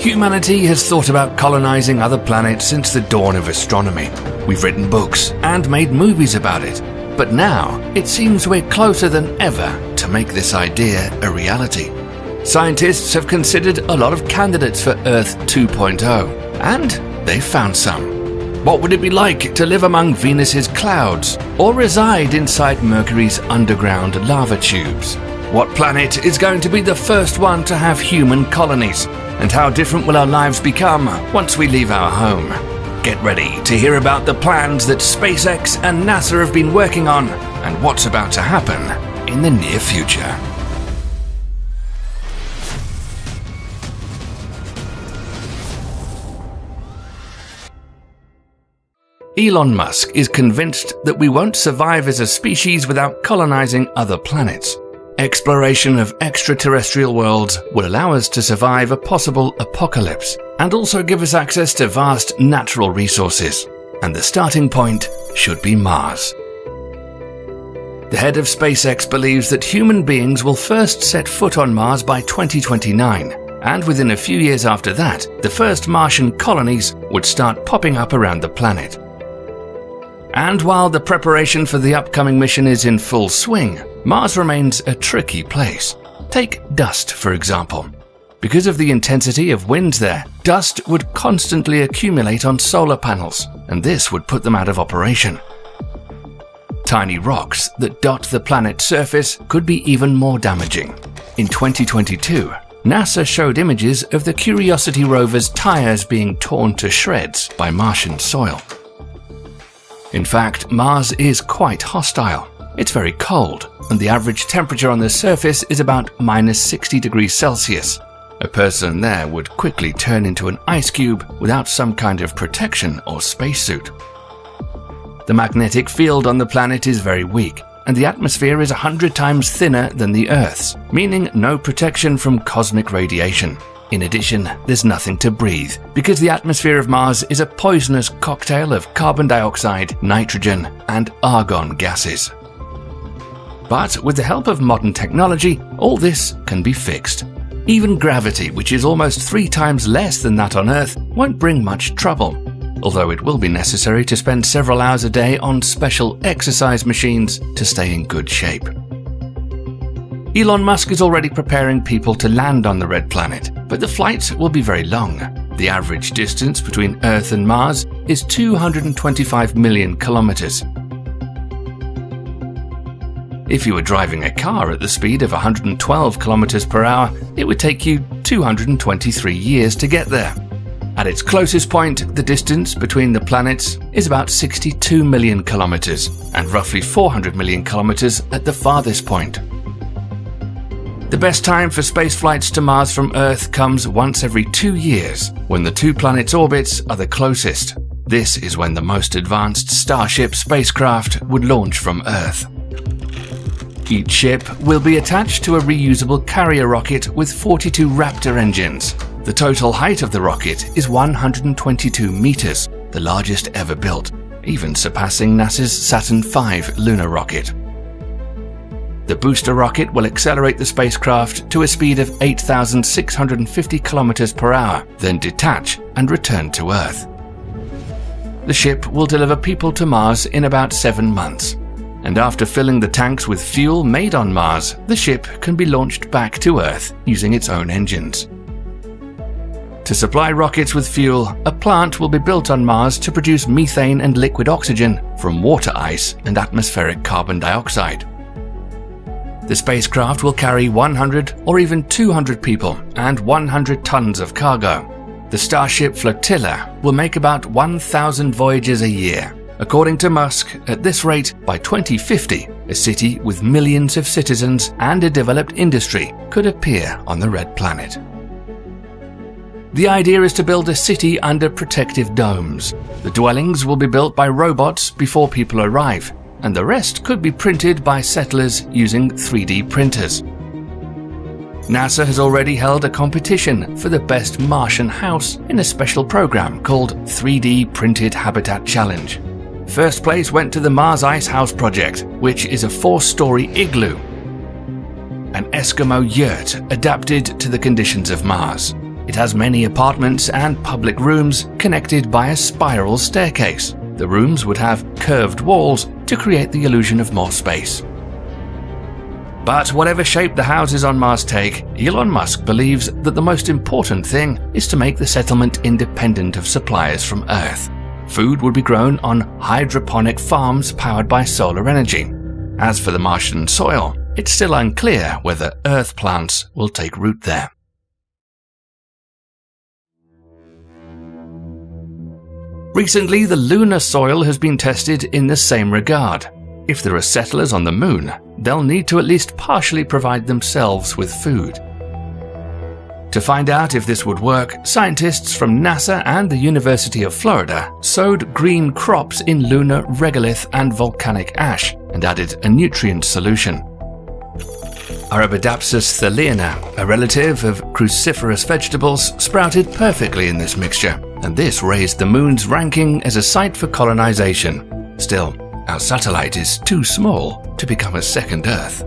Humanity has thought about colonizing other planets since the dawn of astronomy. We've written books and made movies about it. But now, it seems we're closer than ever to make this idea a reality. Scientists have considered a lot of candidates for Earth 2.0, and they've found some. What would it be like to live among Venus's clouds, or reside inside Mercury's underground lava tubes? What planet is going to be the first one to have human colonies? And how different will our lives become once we leave our home? Get ready to hear about the plans that SpaceX and NASA have been working on, and what's about to happen in the near future. Elon Musk is convinced that we won't survive as a species without colonizing other planets. Exploration of extraterrestrial worlds will allow us to survive a possible apocalypse and also give us access to vast natural resources. And the starting point should be Mars. The head of SpaceX believes that human beings will first set foot on Mars by 2029, and within a few years after that, the first Martian colonies would start popping up around the planet. And while the preparation for the upcoming mission is in full swing, Mars remains a tricky place. Take dust, for example. Because of the intensity of winds there, dust would constantly accumulate on solar panels, and this would put them out of operation. Tiny rocks that dot the planet's surface could be even more damaging. In 2022, NASA showed images of the Curiosity rover's tires being torn to shreds by Martian soil. In fact, Mars is quite hostile. It's very cold, and the average temperature on the surface is about -60 degrees Celsius. A person there would quickly turn into an ice cube without some kind of protection or spacesuit. The magnetic field on the planet is very weak, and the atmosphere is 100 times thinner than the Earth's, meaning no protection from cosmic radiation. In addition, there's nothing to breathe, because the atmosphere of Mars is a poisonous cocktail of carbon dioxide, nitrogen, and argon gases. But with the help of modern technology, all this can be fixed. Even gravity, which is almost 3 times less than that on Earth, won't bring much trouble, although it will be necessary to spend several hours a day on special exercise machines to stay in good shape. Elon Musk is already preparing people to land on the Red Planet, but the flights will be very long. The average distance between Earth and Mars is 225 million kilometers. If you were driving a car at the speed of 112 kilometers per hour, it would take you 223 years to get there. At its closest point, the distance between the planets is about 62 million kilometers, and roughly 400 million kilometers at the farthest point. The best time for space flights to Mars from Earth comes once every 2 years, when the 2 planets' orbits are the closest. This is when the most advanced Starship spacecraft would launch from Earth. Each ship will be attached to a reusable carrier rocket with 42 Raptor engines. The total height of the rocket is 122 meters, the largest ever built, even surpassing NASA's Saturn V lunar rocket. The booster rocket will accelerate the spacecraft to a speed of 8,650 kilometers per hour, then detach and return to Earth. The ship will deliver people to Mars in about 7 months, and after filling the tanks with fuel made on Mars, the ship can be launched back to Earth using its own engines. To supply rockets with fuel, a plant will be built on Mars to produce methane and liquid oxygen from water ice and atmospheric carbon dioxide. The spacecraft will carry 100 or even 200 people and 100 tons of cargo. The Starship flotilla will make about 1,000 voyages a year. According to Musk, at this rate, by 2050, a city with millions of citizens and a developed industry could appear on the Red Planet. The idea is to build a city under protective domes. The dwellings will be built by robots before people arrive, and the rest could be printed by settlers using 3D printers. NASA has already held a competition for the best Martian house in a special program called 3D Printed Habitat Challenge. First place went to the Mars Ice House project, which is a 4-story igloo, an Eskimo yurt adapted to the conditions of Mars. It has many apartments and public rooms connected by a spiral staircase. The rooms would have curved walls to create the illusion of more space. But whatever shape the houses on Mars take, Elon Musk believes that the most important thing is to make the settlement independent of supplies from Earth. Food would be grown on hydroponic farms powered by solar energy. As for the Martian soil, it's still unclear whether Earth plants will take root there. Recently, the lunar soil has been tested in the same regard. If there are settlers on the moon, they'll need to at least partially provide themselves with food. To find out if this would work, scientists from NASA and the University of Florida sowed green crops in lunar regolith and volcanic ash and added a nutrient solution. Arabidopsis thaliana, a relative of cruciferous vegetables, sprouted perfectly in this mixture, and this raised the moon's ranking as a site for colonization. Still, our satellite is too small to become a second Earth.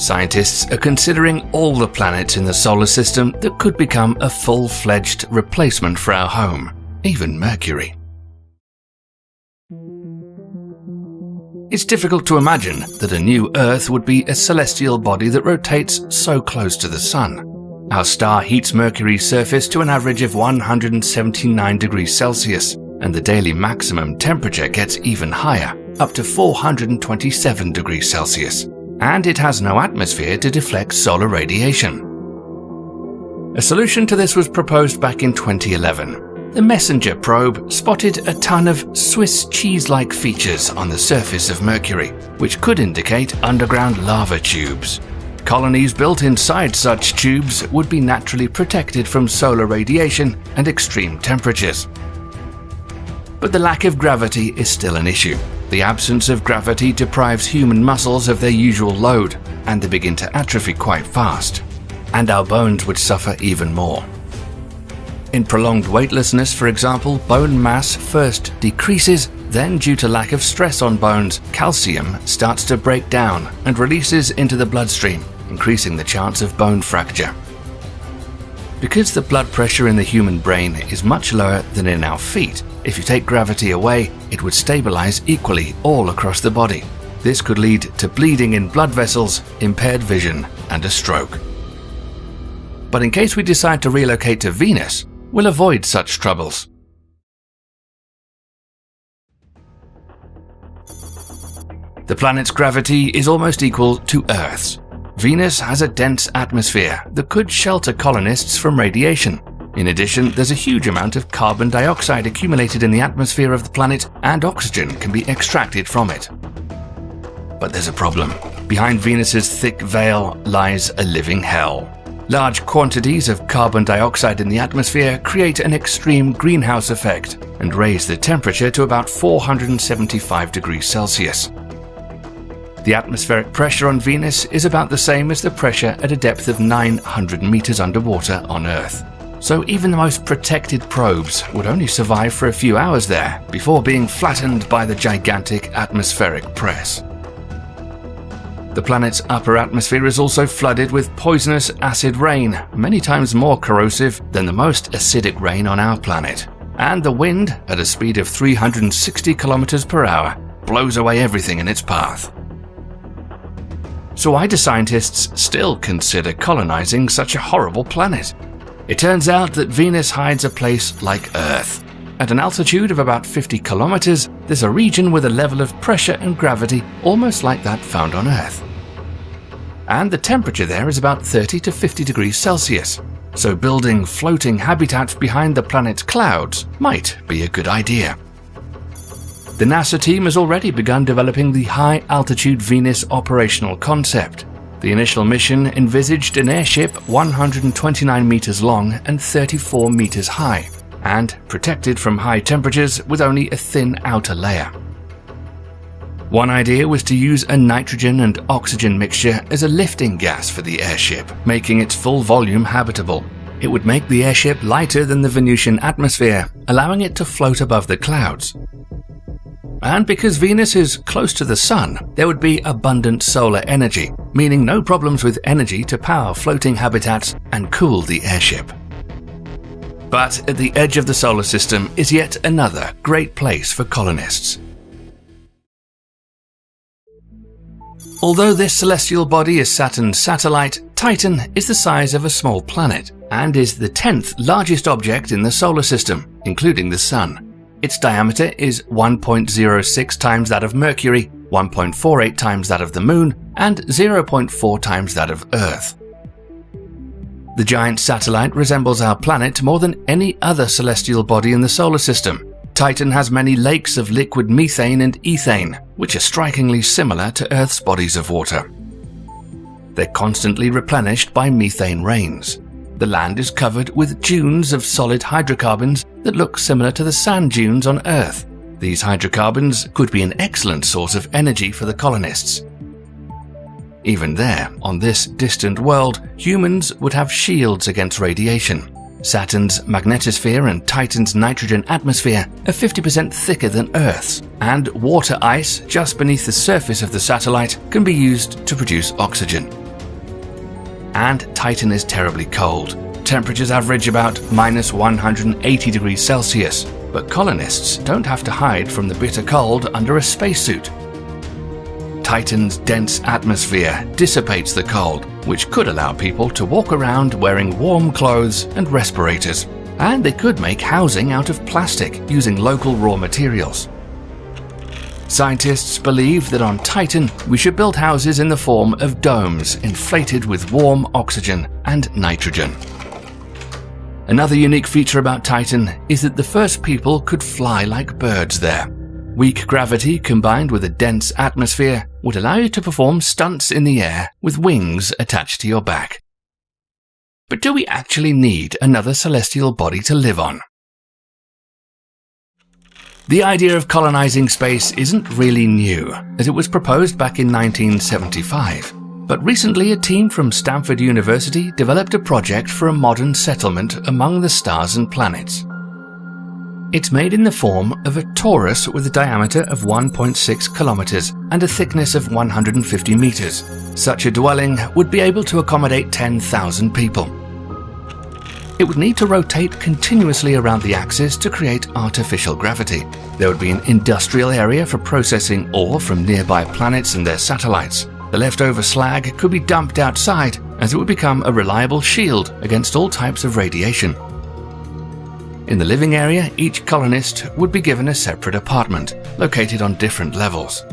Scientists are considering all the planets in the solar system that could become a full-fledged replacement for our home, even Mercury. It's difficult to imagine that a new Earth would be a celestial body that rotates so close to the Sun. Our star heats Mercury's surface to an average of 179 degrees Celsius, and the daily maximum temperature gets even higher, up to 427 degrees Celsius. And it has no atmosphere to deflect solar radiation. A solution to this was proposed back in 2011. The Messenger probe spotted a ton of Swiss cheese-like features on the surface of Mercury, which could indicate underground lava tubes. Colonies built inside such tubes would be naturally protected from solar radiation and extreme temperatures. But the lack of gravity is still an issue. The absence of gravity deprives human muscles of their usual load, and they begin to atrophy quite fast. And our bones would suffer even more. In prolonged weightlessness, for example, bone mass first decreases, then due to lack of stress on bones, calcium starts to break down and releases into the bloodstream, increasing the chance of bone fracture. Because the blood pressure in the human brain is much lower than in our feet, if you take gravity away, it would stabilize equally all across the body. This could lead to bleeding in blood vessels, impaired vision, and a stroke. But in case we decide to relocate to Venus, we'll avoid such troubles. The planet's gravity is almost equal to Earth's. Venus has a dense atmosphere that could shelter colonists from radiation. In addition, there's a huge amount of carbon dioxide accumulated in the atmosphere of the planet, and oxygen can be extracted from it. But there's a problem. Behind Venus's thick veil lies a living hell. Large quantities of carbon dioxide in the atmosphere create an extreme greenhouse effect and raise the temperature to about 475 degrees Celsius. The atmospheric pressure on Venus is about the same as the pressure at a depth of 900 meters underwater on Earth. So even the most protected probes would only survive for a few hours there before being flattened by the gigantic atmospheric press. The planet's upper atmosphere is also flooded with poisonous acid rain, many times more corrosive than the most acidic rain on our planet. And the wind, at a speed of 360 kilometers per hour, blows away everything in its path. So why do scientists still consider colonizing such a horrible planet? It turns out that Venus hides a place like Earth. At an altitude of about 50 kilometers, there's a region with a level of pressure and gravity almost like that found on Earth. And the temperature there is about 30 to 50 degrees Celsius. So building floating habitats behind the planet's clouds might be a good idea. The NASA team has already begun developing the high-altitude Venus operational concept. The initial mission envisaged an airship 129 meters long and 34 meters high, and protected from high temperatures with only a thin outer layer. One idea was to use a nitrogen and oxygen mixture as a lifting gas for the airship, making its full volume habitable. It would make the airship lighter than the Venusian atmosphere, allowing it to float above the clouds. And because Venus is close to the Sun, there would be abundant solar energy, meaning no problems with energy to power floating habitats and cool the airship. But at the edge of the solar system is yet another great place for colonists. Although this celestial body is Saturn's satellite, Titan is the size of a small planet and is the 10th largest object in the solar system, including the Sun. Its diameter is 1.06 times that of Mercury, 1.48 times that of the Moon, and 0.4 times that of Earth. The giant satellite resembles our planet more than any other celestial body in the solar system. Titan has many lakes of liquid methane and ethane, which are strikingly similar to Earth's bodies of water. They're constantly replenished by methane rains. The land is covered with dunes of solid hydrocarbons that look similar to the sand dunes on Earth. These hydrocarbons could be an excellent source of energy for the colonists. Even there, on this distant world, humans would have shields against radiation. Saturn's magnetosphere and Titan's nitrogen atmosphere are 50% thicker than Earth's, and water ice just beneath the surface of the satellite can be used to produce oxygen. And Titan is terribly cold. Temperatures average about minus 180 degrees Celsius, but colonists don't have to hide from the bitter cold under a spacesuit. Titan's dense atmosphere dissipates the cold, which could allow people to walk around wearing warm clothes and respirators, and they could make housing out of plastic using local raw materials. Scientists believe that on Titan we should build houses in the form of domes inflated with warm oxygen and nitrogen. Another unique feature about Titan is that the first people could fly like birds there. Weak gravity combined with a dense atmosphere would allow you to perform stunts in the air with wings attached to your back. But do we actually need another celestial body to live on? The idea of colonizing space isn't really new, as it was proposed back in 1975. But recently a team from Stanford University developed a project for a modern settlement among the stars and planets. It's made in the form of a torus with a diameter of 1.6 kilometers and a thickness of 150 meters. Such a dwelling would be able to accommodate 10,000 people. It would need to rotate continuously around the axis to create artificial gravity. There would be an industrial area for processing ore from nearby planets and their satellites. The leftover slag could be dumped outside, as it would become a reliable shield against all types of radiation. In the living area, each colonist would be given a separate apartment, located on different levels.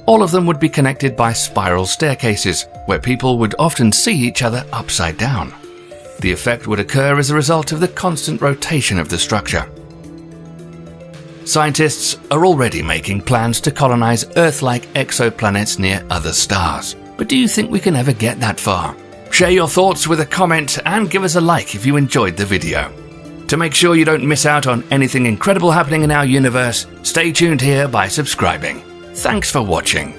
All of them would be connected by spiral staircases, where people would often see each other upside down. The effect would occur as a result of the constant rotation of the structure. Scientists are already making plans to colonize Earth-like exoplanets near other stars. But do you think we can ever get that far? Share your thoughts with a comment and give us a like if you enjoyed the video. To make sure you don't miss out on anything incredible happening in our universe, stay tuned here by subscribing. Thanks for watching.